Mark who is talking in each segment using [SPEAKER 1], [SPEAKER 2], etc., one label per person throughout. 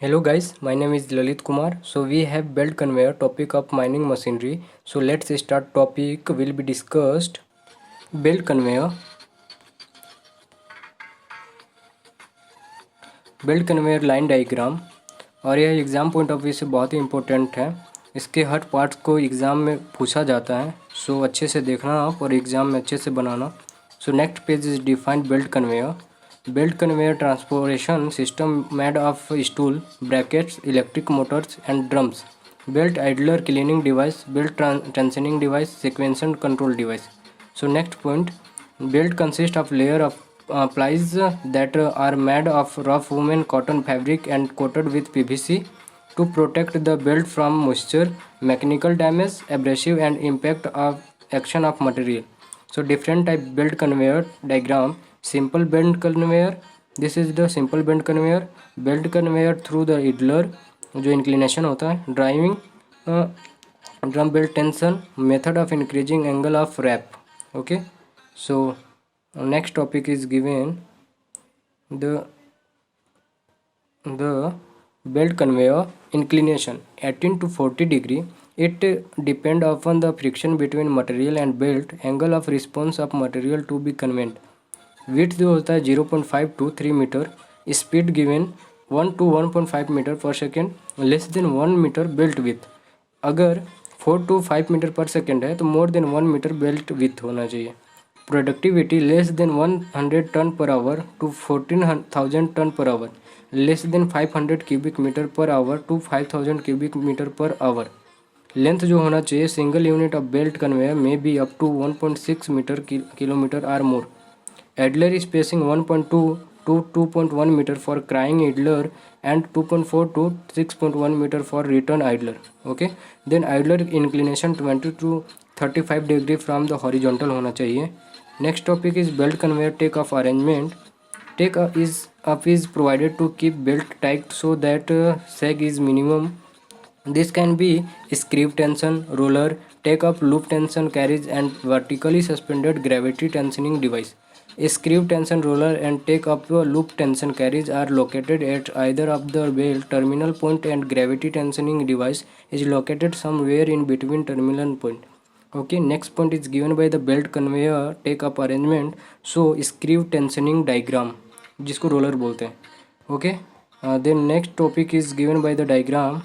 [SPEAKER 1] Hello guys, my name is Lalit Kumar. So we have belt conveyor topic of mining machinery. So let's start topic will be discussed belt conveyor. Belt conveyor line diagram और यह exam point of view से बहुत ही important है। इसके हर parts को exam में पूछा जाता है, सो अच्छे से देखना आप और एग्ज़ाम में अच्छे से बनाना। So next page is defined belt conveyor. Belt conveyor transportation system made of steel, brackets, electric motors and drums, belt idler cleaning device, belt tensioning device, sequential control device. So next point, belt consists of layer of plies that are made of rough woven cotton fabric and coated with PVC to protect the belt from moisture, mechanical damage, abrasive and impact of action of material. So different type belt conveyor diagram. Simple belt conveyor, this is the simple belt conveyor. Belt conveyor through the idler जो inclination होता है, driving drum belt tension, method of increasing angle of wrap. Okay, so next topic is given the belt conveyor inclination 18 to 40 degree. It depend upon the friction between material and belt, angle of response of material to be conveyed. width जो होता है 0.5 to 3 metre, speed given 1 to 1.5 metre per second, less than 1 metre belt width. अगर 4 to 5 metre per second है तो more than 1 metre belt width होना चाहिए। Productivity less than 100 ton per hour to 14,000 ton per hour, less than 500 cubic metre per hour to 5,000 cubic metre per hour. Length जो होना चाहिए single unit of belt conveyor में be up to 1.6 metre kilometre or more. Idler is spacing 1.2 to 2.1 meter for crying idler and 2.4 to 6.1 meter for return idler. Okay, then idler inclination 20 to 35 degree from the horizontal होना चाहिए। Next topic is belt conveyor take off arrangement. Take up is provided to keep belt tight so that sag is minimum. This can be screw tension, roller, take up loop tension carriage and vertically suspended gravity tensioning device. Screw tension roller and take up loop tension carriage are located at either of the belt terminal point and gravity tensioning device is located somewhere in between terminal point. Okay, next point is given by the belt conveyor take up arrangement. So screw tensioning diagram जिसको roller बोलते हैं. Okay, then next topic is given by the diagram.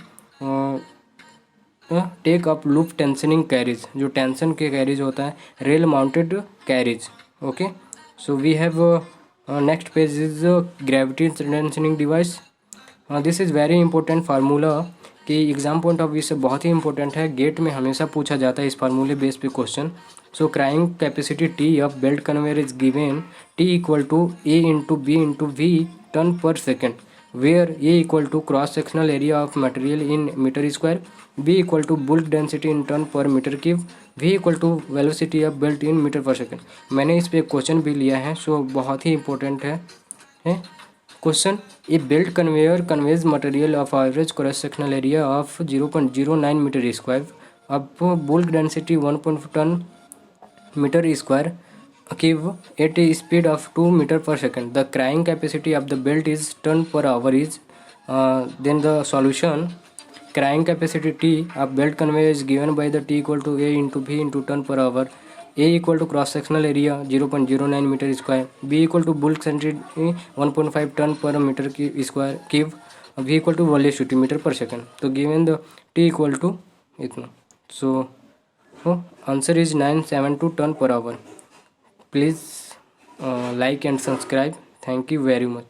[SPEAKER 1] Take up loop tensioning carriage, जो tension के carriage होता है, rail mounted carriage. Okay, so we have next page is gravity tensioning device. This is very important formula कि exam point of view से बहुत ही important है, gate में हमेशा पूछा जाता है इस फार्मूले बेस पे question. So carrying capacity T of belt conveyor is given T equal to A into B into V ton per second, where A equal to cross sectional area of material in meter square, B equal to bulk density in ton per meter cube, V equal to velocity of belt in meter per second. मैंने इस पे question भी लिया है, so बहुत ही important है question. A belt conveyor conveys material of average cross sectional area of 0.09 metre square, अब bulk density 1 ton metre square cube at a speed of 2 meter per second. The carrying capacity of the belt is ton per hour is then the solution. Carrying capacity T of belt conveyor is given by the T equal to A into V into ton per hour. A equal to cross sectional area 0.09 meter square, B equal to bulk density 1.5 ton per meter square cube, V equal to velocity meter per second. So given the T equal to इतना, so answer is 972 ton per hour. Please like and subscribe. Thank you very much.